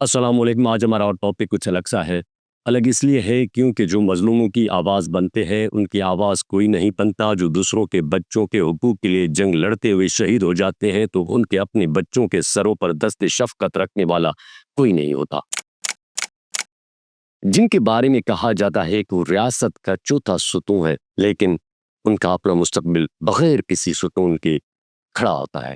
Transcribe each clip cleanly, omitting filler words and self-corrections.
السلام علیکم۔ آج ہمارا اور ٹاپک کچھ الگ سا ہے۔ الگ اس لیے ہے کیونکہ جو مظلوموں کی آواز بنتے ہیں ان کی آواز کوئی نہیں بنتا، جو دوسروں کے بچوں کے حقوق کے لیے جنگ لڑتے ہوئے شہید ہو جاتے ہیں تو ان کے اپنے بچوں کے سروں پر دست شفقت رکھنے والا کوئی نہیں ہوتا، جن کے بارے میں کہا جاتا ہے کہ وہ ریاست کا چوتھا ستون ہے، لیکن ان کا اپنا مستقبل بغیر کسی ستون کے کھڑا ہوتا ہے۔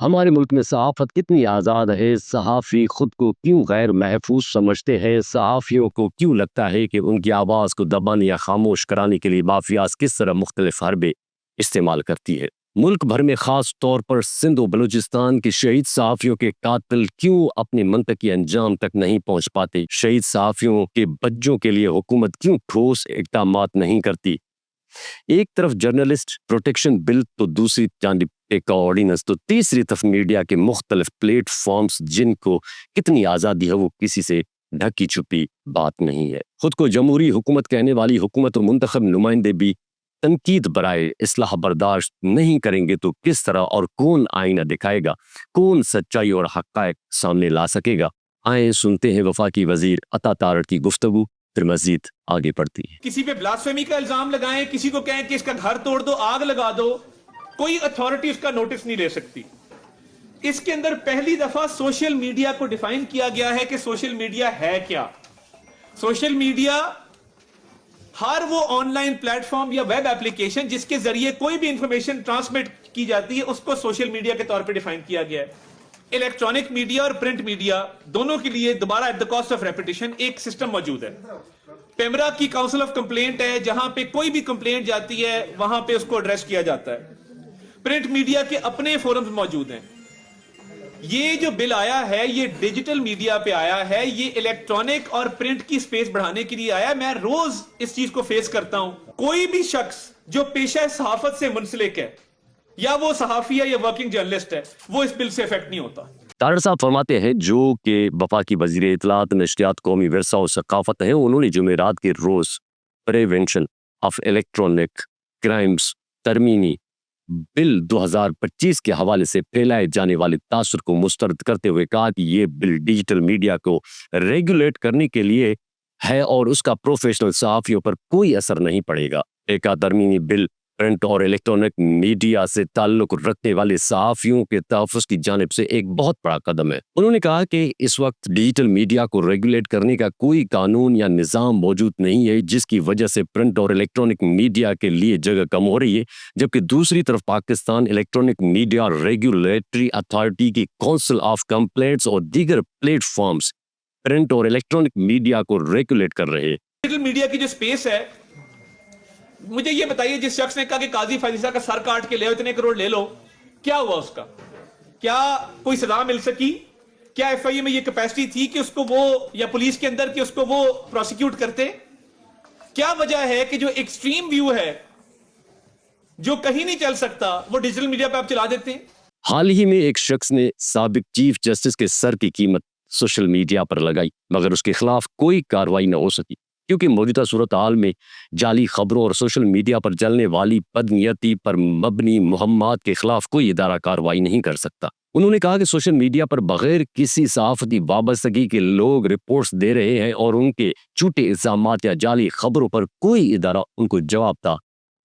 ہمارے ملک میں صحافت کتنی آزاد ہے، صحافی خود کو کیوں غیر محفوظ سمجھتے ہیں، صحافیوں کو کیوں لگتا ہے کہ ان کی آواز کو دبانے یا خاموش کرانے کے لیے مافیاز کس طرح مختلف حربے استعمال کرتی ہے۔ ملک بھر میں خاص طور پر سندھ و بلوچستان کے شہید صحافیوں کے قاتل کیوں اپنے منطقی انجام تک نہیں پہنچ پاتے، شہید صحافیوں کے بچوں کے لیے حکومت کیوں ٹھوس اقدامات نہیں کرتی۔ ایک طرف جرنلسٹ پروٹیکشن بل تو دوسری جانب ایک آرڈیننس تو تیسری طرف میڈیا کے مختلف پلیٹ فارمز جن کو کتنی آزادی ہے وہ کسی سے ڈھکی چھپی بات نہیں ہے۔ خود کو جمہوری حکومت کہنے والی حکومت و منتخب نمائندے بھی تنقید برائے اصلاح برداشت نہیں کریں گے تو کس طرح اور کون آئینہ دکھائے گا، کون سچائی اور حقائق سامنے لا سکے گا؟ آئیں سنتے ہیں وفاقی وزیر عطا تارڑ کی گفتگو، پھر مزید آگے بڑھتی ہے۔ کسی پہ بلاسفیمی کا الزام لگائیں، کسی کو کہیں کہ اس کا گھر توڑ دو، آگ لگا دو، کوئی اتھارٹی اس کا نوٹس نہیں لے سکتی۔ اس کے اندر پہلی دفعہ سوشل میڈیا کو ڈیفائن کیا گیا ہے کہ سوشل میڈیا ہے کیا۔ سوشل میڈیا ہر وہ آن لائن پلیٹ فارم یا ویب ایپلیکیشن جس کے ذریعے کوئی بھی انفارمیشن ٹرانسمٹ کی جاتی ہے اس کو سوشل میڈیا کے طور پہ ڈیفائن کیا گیا ہے۔ الیکٹرانک میڈیا اور پرنٹ میڈیا دونوں کے لیے دوبارہ at the cost of repetition ایک سسٹم موجود ہے۔ پیمرا کی کاؤنسل آف کمپلینٹ ہے، جہاں پہ کوئی بھی کمپلینٹ جاتی ہے وہاں پہ اس کو ایڈریس کیا جاتا ہے۔ پرنٹ میڈیا کے اپنے فورمز موجود ہیں۔ یہ جو بل آیا ہے یہ ڈیجیٹل میڈیا پہ آیا ہے، یہ الیکٹرانک اور پرنٹ کی سپیس بڑھانے کے لیے آیا ہے۔ میں روز اس چیز کو فیس کرتا ہوں، کوئی بھی شخص جو پیشہ صحافت سے منسلک ہے یا وہ صحافی ہے یا ورکنگ جرنلسٹ ہے وہ اس بل سے افیکٹ نہیں ہوتا۔ تارڑ صاحب فرماتے ہیں جو کہ وفاقی وزیر اطلاعات نشریات قومی ورثہ و ثقافت ہیں، انہوں نے جمعرات کے روز پریونشن آف الیکٹرانک کرائمز ترمیمی بل 2025 کے حوالے سے پھیلائے جانے والے تاثر کو مسترد کرتے ہوئے کہا کہ یہ بل ڈیجیٹل میڈیا کو ریگولیٹ کرنے کے لیے ہے اور اس کا پروفیشنل صحافیوں پر کوئی اثر نہیں پڑے گا۔ ایک ترمیمی بل پرنٹ اور الیکٹرانک میڈیا سے تعلق رکھنے والے صحافیوں کے تحفظ کی جانب سے ایک بہت بڑا قدم ہے۔ انہوں نے کہا کہ اس وقت ڈیجیٹل میڈیا کو ریگولیٹ کرنے کا کوئی قانون یا نظام موجود نہیں ہے، جس کی وجہ سے پرنٹ اور الیکٹرانک میڈیا کے لیے جگہ کم ہو رہی ہے، جبکہ دوسری طرف Pakistan electronic media regulatory authority کی کونسل آف کمپلینٹس اور دیگر پلیٹ فارمز پرنٹ اور الیکٹرانک میڈیا کو ریگولیٹ کر رہے ہیں۔ ڈیجیٹل میڈیا کی جو سپیس ہے، مجھے یہ بتائیے جس شخص نے کہا کہ قاضی فیصلہ کا سر کاٹ کے لے اتنے کروڑ لے لو، کیا ہوا اس کا؟ کیا کوئی سزا مل سکی؟ کیا ایف آئی اے میں یہ کیپیسٹی تھی کہ اس کو وہ یا پولیس کے اندر کہ اس کو وہ پروسیکیوٹ کرتے؟ کیا وجہ ہے کہ جو ایکسٹریم ویو ہے جو کہیں نہیں چل سکتا وہ ڈیجیٹل میڈیا پہ آپ چلا دیتے ہیں؟ حال ہی میں ایک شخص نے سابق چیف جسٹس کے سر کی قیمت سوشل میڈیا پر لگائی، مگر اس کے خلاف کوئی کارروائی نہ ہو سکی کیونکہ موجودہ صورتحال میں جعلی خبروں اور سوشل میڈیا پر چلنے والی بدنیتی پر مبنی مہمات کے خلاف کوئی ادارہ کارروائی نہیں کر سکتا۔ انہوں نے کہا کہ سوشل میڈیا پر بغیر کسی صحافتی وابستگی کے لوگ رپورٹس دے رہے ہیں اور ان کے جھوٹے الزامات یا جعلی خبروں پر کوئی ادارہ ان کو جواب دہ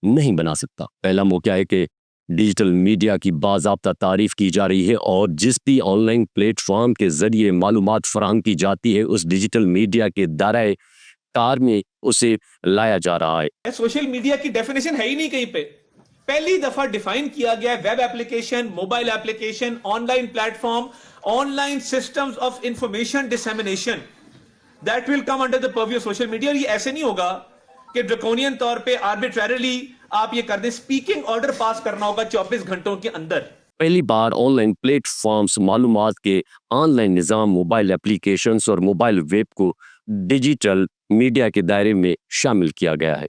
نہیں بنا سکتا۔ پہلا موقع ہے کہ ڈیجیٹل میڈیا کی باضابطہ تعریف کی جا رہی ہے اور جس بھی آن لائن پلیٹ فارم کے ذریعے معلومات فراہم کی جاتی ہے اس ڈیجیٹل میڈیا کے دائرۂ کار میں اسے لایا جا رہا ہے۔ سوشل میڈیا کی ڈیفینیشن ہے ہی نہیں کہیں پہ۔ پہلی دفعہ ڈیفائن کیا گیا ہے web application, mobile application, online platform, online systems of information dissemination that will come under the purview social media. اور یہ ایسے نہیں ہوگا کہ ڈریکونین طور پہ آربیٹریرلی آپ یہ کر دیں، اسپیکنگ آرڈر پاس کرنا ہوگا 24 گھنٹوں کے اندر۔ پہلی بار آن لائن پلیٹ فارمز معلومات کے آن لائن نظام، موبائل ایپلیکیشنز اور موبائل ویب کو ڈیجیٹل میڈیا کے دائرے میں شامل کیا گیا ہے۔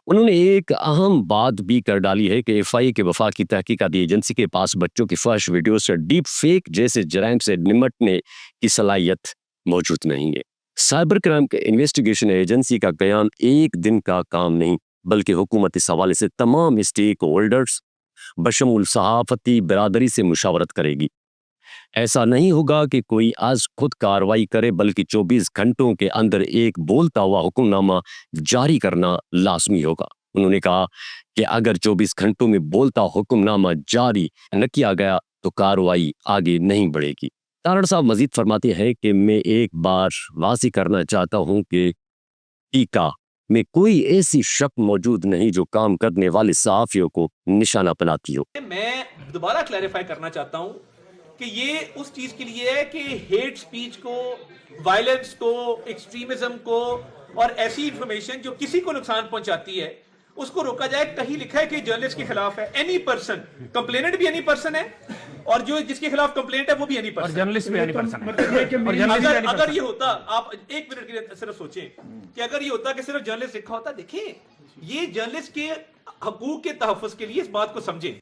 انہوں نے ایک اہم بات بھی کر ڈالی ہے کہ FIA کے وفاقی تحقیقاتی ایجنسی کے پاس بچوں کی فحش ویڈیو سے ڈیپ فیک جیسے جرائم سے نمٹنے کی صلاحیت موجود نہیں ہے۔ سائبر کرائم کے انویسٹیگیشن ایجنسی کا بیان ایک دن کا کام نہیں بلکہ حکومت اس حوالے سے تمام اسٹیک ہولڈرز بشمول صحافتی برادری سے مشاورت کرے گی۔ ایسا نہیں ہوگا کہ کوئی از خود کارروائی کرے بلکہ 24 گھنٹوں کے اندر ایک بولتا ہوا حکم نامہ جاری کرنا لازمی ہوگا۔ انہوں نے کہا کہ اگر 24 گھنٹوں میں بولتا حکم نامہ جاری نہ کیا گیا تو کارروائی آگے نہیں بڑھے گی۔ تارڑ صاحب مزید فرماتے ہیں کہ میں ایک بار واضح کرنا چاہتا ہوں کہ ٹیکا میں کوئی ایسی شک موجود نہیں جو کام کرنے والے صحافیوں کو نشانہ بناتی ہو۔ میں دوبارہ کلیریفائی کرنا چاہتا ہوں کہ یہ اس چیز کے لیے ہے کہ ہیٹ سپیچ کو، وائلنس کو، ایکسٹریمزم کو اور ایسی انفارمیشن جو کسی کو نقصان پہنچاتی ہے اس کو روکا جائے۔ کہیں لکھا ہے کہ جرنلسٹ کے خلاف ہے، اینی پرسن، کمپلیننٹ بھی اینی پرسن ہے اور جو جس کے خلاف کمپلینٹ ہے وہ بھی اینی پرسن، اور جرنلسٹ بھی اینی پرسن ہے۔ اگر یہ ہوتا، آپ ایک منٹ کے لیے صرف سوچیں کہ اگر یہ ہوتا کہ صرف جرنلسٹ لکھا ہوتا، دیکھیں یہ جرنلسٹ کے حقوق کے تحفظ کے لیے اس بات کو سمجھیں۔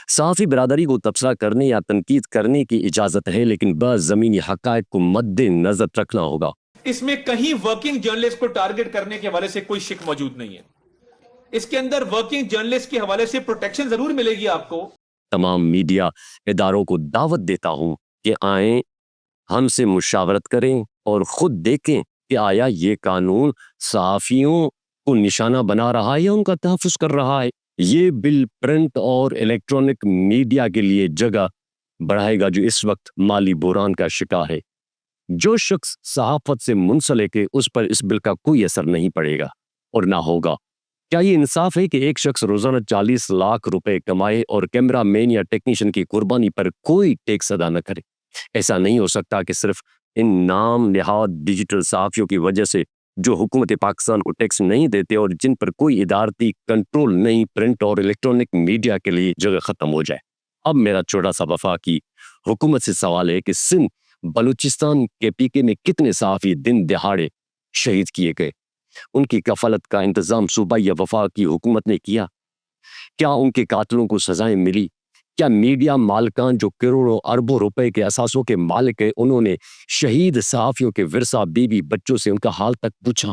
صحافی برادری کو تبصرہ کرنے یا تنقید کرنے کی اجازت ہے لیکن بعض زمینی حقائق کو مد نظر رکھنا ہوگا۔ اس میں کہیں ورکنگ جرنلسٹ کو ٹارگٹ کرنے کے حوالے سے کوئی شک موجود نہیں ہے۔ اس کے اندر ورکنگ جرنلسٹ کے حوالے سے پروٹیکشن ضرور ملے گی آپ کو۔ تمام میڈیا اداروں کو دعوت دیتا ہوں کہ آئیں، ہم سے مشاورت کریں اور خود دیکھیں کہ آیا یہ قانون صحافیوں کو نشانہ بنا رہا ہے یا ان کا تحفظ کر رہا ہے۔ یہ بل پرنٹ اور الیکٹرانک میڈیا کے لیے جگہ بڑھائے گا جو اس وقت مالی بحران کا شکار ہے۔ جو شخص صحافت سے منسلک ہے اس پر اس بل کا کوئی اثر نہیں پڑے گا اور نہ ہوگا۔ کیا یہ انصاف ہے کہ ایک شخص روزانہ 40 لاکھ روپے کمائے اور کیمرہ مین یا ٹیکنیشین کی قربانی پر کوئی ٹیکس ادا نہ کرے؟ ایسا نہیں ہو سکتا کہ صرف ان نام نہاد ڈیجیٹل صحافیوں کی وجہ سے جو حکومت پاکستان کو ٹیکس نہیں دیتے اور جن پر کوئی ادارتی کنٹرول نہیں، پرنٹ اور الیکٹرانک میڈیا کے لیے جگہ ختم ہو جائے۔ اب میرا چھوٹا سا وفاقی حکومت سے سوال ہے کہ سندھ بلوچستان کے PK میں کتنے صحافی دن دہاڑے شہید کیے گئے؟ ان کی کفالت کا انتظام صوبہ یا وفاقی حکومت نے کیا؟ کیا ان کے قاتلوں کو سزائیں ملی؟ کیا میڈیا مالکان جو کروڑوں اربوں روپے کے اثاثوں کے مالک ہیں انہوں نے شہید صحافیوں کے ورثہ بیوی بچوں سے ان کا حال تک پوچھا؟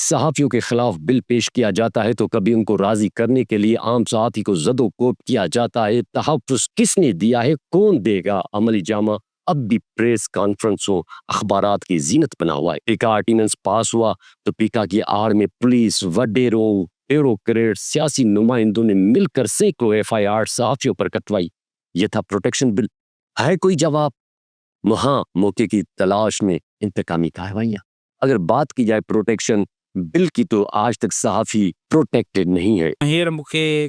صحافیوں کے خلاف بل پیش کیا جاتا ہے تو کبھی ان کو راضی کرنے کے لیے عام صحافی کو زد و کوب کیا جاتا ہے۔ تحفظ کس نے دیا ہے، کون دے گا؟ عملی جامہ اب بھی پریس کانفرنسوں اخبارات کی زینت بنا ہوا ہے۔ پیکا آرڈیننس پاس ہوا تو پیکا کی آڑ میں پولیس، وڈیروں، بیوروکریٹ، سیاسی نمائندوں نے مل کر سینکڑوں FIR صحافیوں پر کٹوائی۔ یہ تھا پروٹیکشن بل۔ ہے کوئی جواب؟ وہاں موقع کی تلاش میں انتقامی کارروائیاں۔ اگر بات کی جائے پروٹیکشن بل کی تو آج تک صحافی پروٹیکٹڈ نہیں ہے۔ ہیر مکھے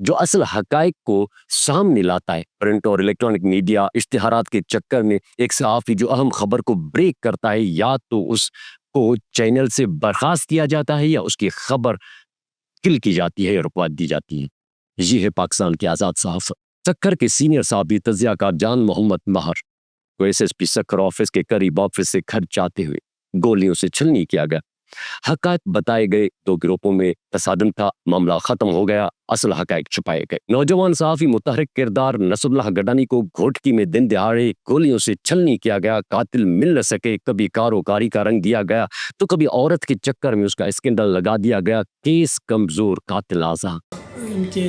جو اصل حقائق کو سامنے لاتا ہے۔ پرنٹ اور الیکٹرانک میڈیا اشتہارات کے چکر میں ایک صحافی جو اہم خبر کو بریک کرتا ہے یا تو اس کو چینل سے برخاست کیا جاتا ہے یا اس کی خبر کل کی جاتی ہے یا رکوا دی جاتی ہے۔ یہ ہے پاکستان کی آزاد صحافت۔ سکھر کے سینئر صحافی تجزیہ کار جان محمد مہر کو SSP سکھر آفس کے قریب آفس سے گھر جاتے ہوئے گولیوں سے چھلنی کیا گیا۔ حقائق بتائے گئے، 2 گروپوں میں تصادم تھا، معاملہ ختم ہو گیا، اصل حقائق چھپائے گئے۔ نوجوان صحافی متحرک کردار نصر اللہ گڈانی کو گھوٹکی میں دن دہاڑے گولیوں سے چھلنی کیا گیا۔ قاتل مل نہ سکے، کبھی کاروکاری کا رنگ دیا گیا تو کبھی عورت کے چکر میں اس کا اسکینڈل لگا دیا گیا۔ کیس کمزور، قاتل آزاد۔ ان کے